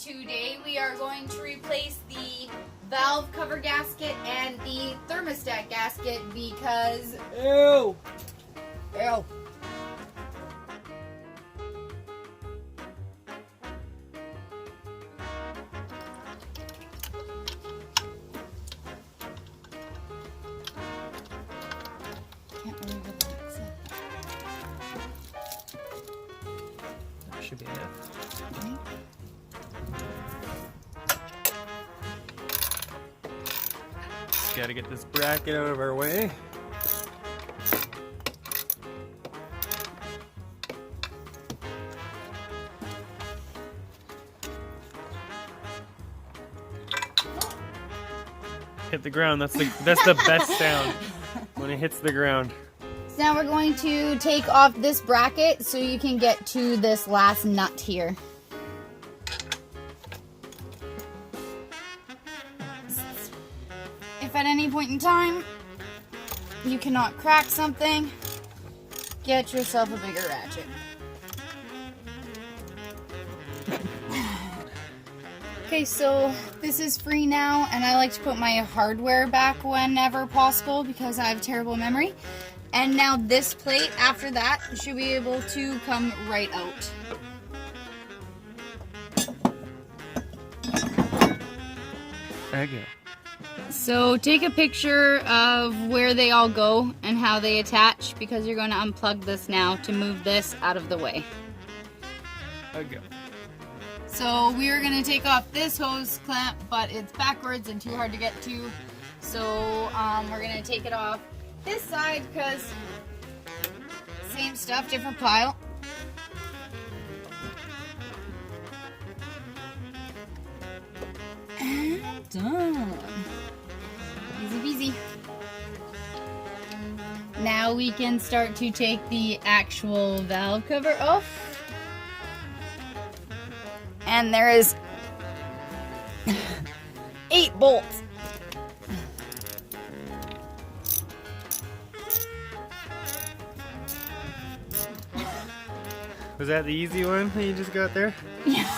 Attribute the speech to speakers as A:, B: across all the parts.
A: Today we are going to replace the valve cover gasket and the thermostat gasket because...
B: Ew! Ew!
A: Can't believe it.
B: That should be enough.
A: Okay.
B: Just gotta get this bracket out of our way. Hit the ground. That's the best sound when it hits the ground.
A: So now we're going to take off this bracket so you can get to this last nut here. If at any point in time you cannot crack something, get yourself a bigger ratchet. Okay, so this is free now, and I like to put my hardware back whenever possible because I have terrible memory. And now this plate, after that, should be able to come right out.
B: Okay.
A: So take a picture of where they all go and how they attach because you're going to unplug this now to move this out of the way.
B: Okay.
A: So we are going to take off this hose clamp, but it's backwards and too hard to get to. So we're going to take it off this side because same stuff, different pile. And done. Easy peasy. Now we can start to take the actual valve cover off. And there is 8 bolts.
B: Was that the easy one that you just got there?
A: Yeah.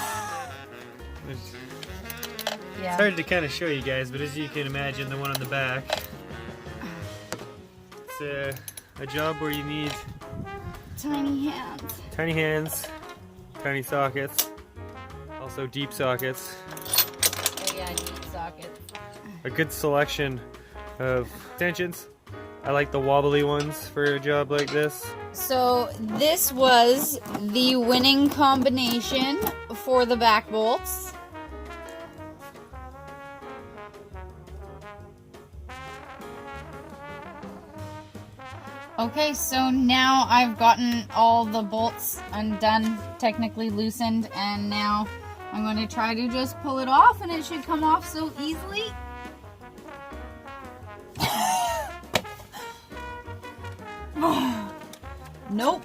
B: It's hard to kind of show you guys, but as you can imagine, the one on the back, it's a job where you need
A: Tiny hands.
B: tiny hands, tiny sockets, also deep sockets,
A: Oh yeah, deep sockets.
B: a good selection of extensions. I like the wobbly ones for a job like this.
A: So this was the winning combination for the back bolts. Okay, so now I've gotten all the bolts undone, technically loosened, and now I'm going to try to just pull it off, and it should come off so easily. Nope.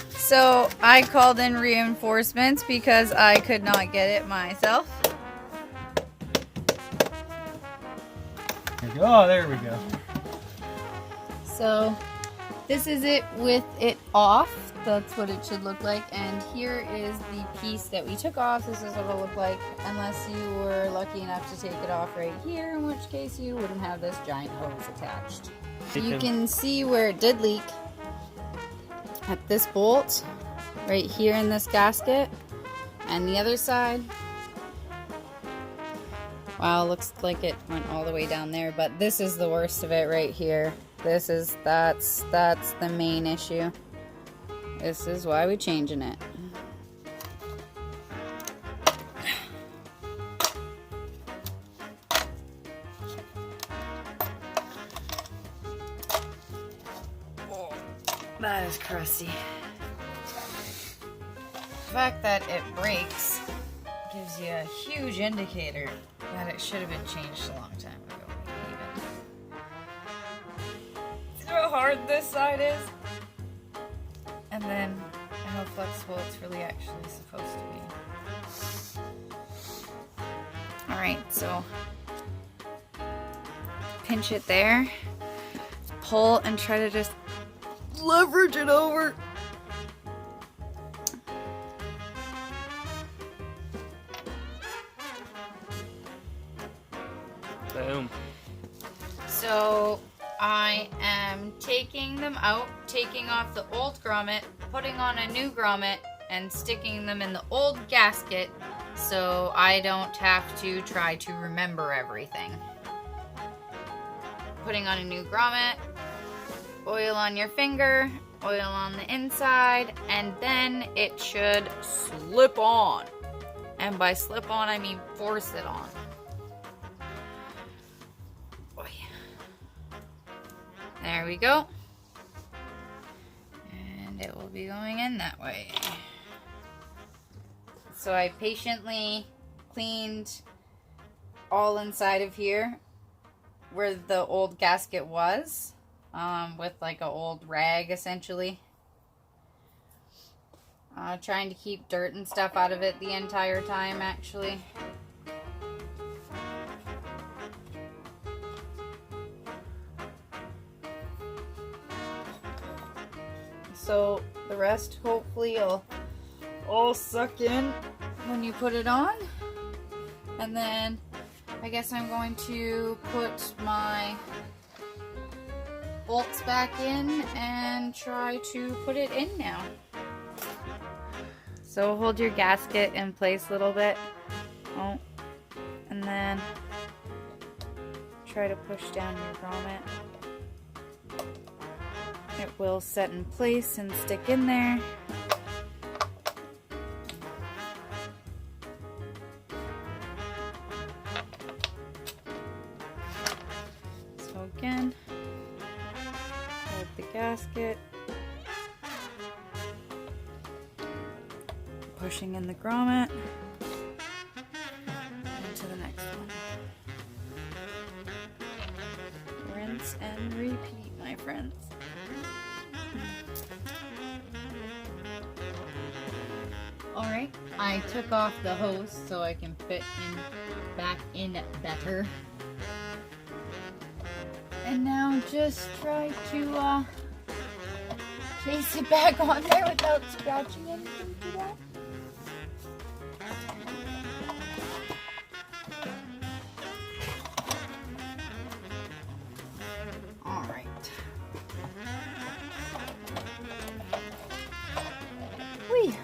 A: So I called in reinforcements because I could not get it myself.
B: Oh, there we go.
A: So this is it with it off. That's what it should look like. And here is the piece that we took off. This is what it'll look like unless you were lucky enough to take it off right here, in which case you wouldn't have this giant hose attached. You can see where it did leak at this bolt right here in this gasket, and the other side. Wow, looks like it went all the way down there, but this is the worst of it right here. That's the main issue. This is why we're changing it. Oh, that is crusty. The fact that it breaks gives you a huge indicator that it should have been changed a long time ago. See how hard this side is? And then how flexible it's really actually supposed to be. Alright, so pinch it there, pull and try to just leverage it over.
B: Boom.
A: So I am taking them out, taking off the old grommet, putting on a new grommet, and sticking them in the old gasket so I don't have to try to remember everything. Putting on a new grommet, oil on your finger, oil on the inside, and then it should slip on. And by slip on, I mean force it on. Oh, yeah. There we go. And it will be going in that way. So I patiently cleaned all inside of here where the old gasket was, with like an old rag essentially. Trying to keep dirt and stuff out of it the entire time actually. So the rest hopefully will all suck in when you put it on. And then I guess I'm going to put my bolts back in and try to put it in now. So hold your gasket in place a little bit. Oh, and then try to push down your grommet. It will set in place and stick in there. So again, hold the gasket, pushing in the grommet into the next one. Rinse and repeat, my friends. Alright, I took off the hose so I can fit back in better. And now just try to place it back on there without scratching anything to that. Alright. Whee!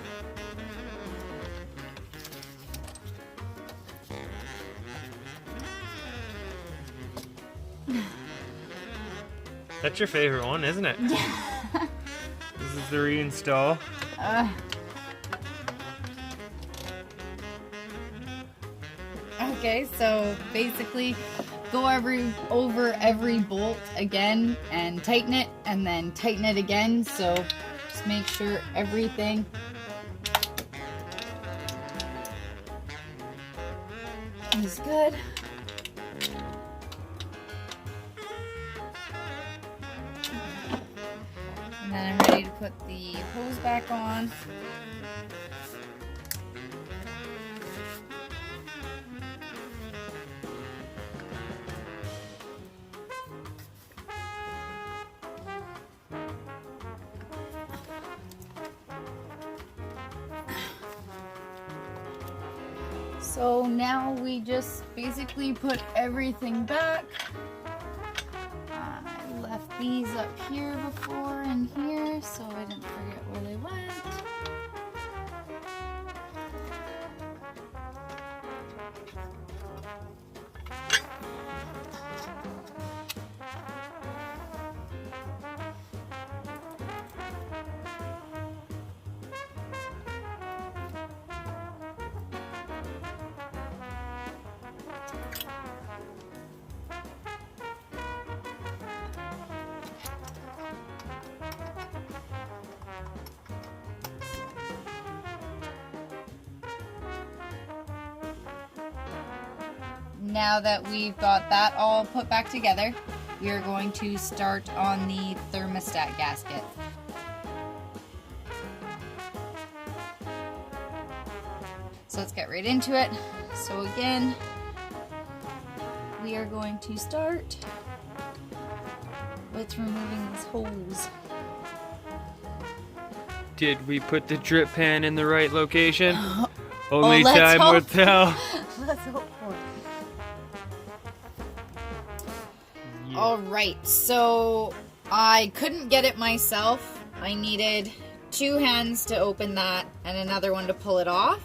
B: That's your favorite one, isn't it? This is the reinstall.
A: Okay, so basically go over every bolt again and tighten it, and then tighten it again. So just make sure everything is good. And then I'm ready to put the hose back on. So now we just basically put everything back. I left these up here before and here, so I didn't forget where they went. Now that we've got that all put back together, we are going to start on the thermostat gasket. So let's get right into it. So again, we are going to start with removing this hose.
B: Did we put the drip pan in the right location? Only
A: let's
B: time will
A: hope.
B: tell.
A: Let's hope for it. Alright, so I couldn't get it myself. I needed 2 hands to open that and another one to pull it off.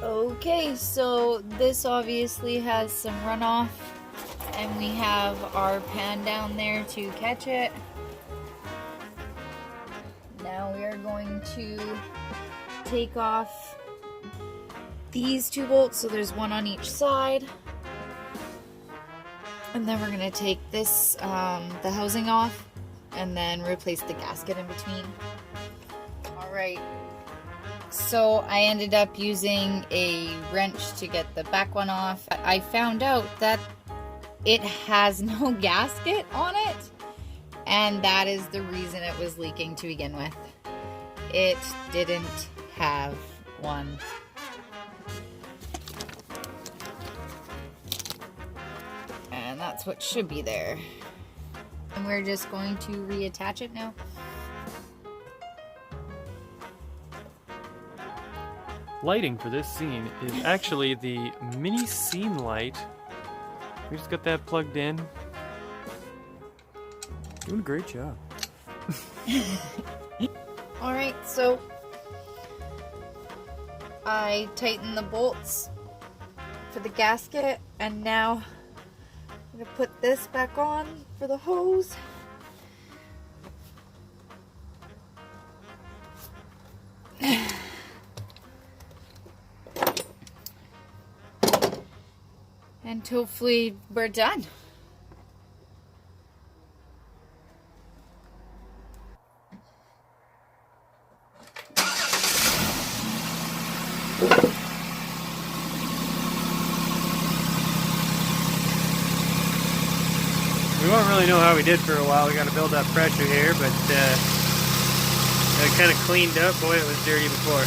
A: Okay, so this obviously has some runoff, and we have our pan down there to catch it. Now we are going to take off these 2 bolts, so there's one on each side. And then we're going to take this, the housing off, and then replace the gasket in between. Alright, so I ended up using a wrench to get the back one off. I found out that it has no gasket on it, and that is the reason it was leaking to begin with. It didn't have one. And that's what should be there. And we're just going to reattach it now.
B: Lighting for this scene is actually the mini scene light. We just got that plugged in. Doing a great job.
A: Alright, so I tightened the bolts for the gasket, and now I'm going to put this back on for the hose. And hopefully we're done.
B: We won't really know how we did for a while. We got to build up pressure here, but it kind of cleaned up. Boy, it was dirty before.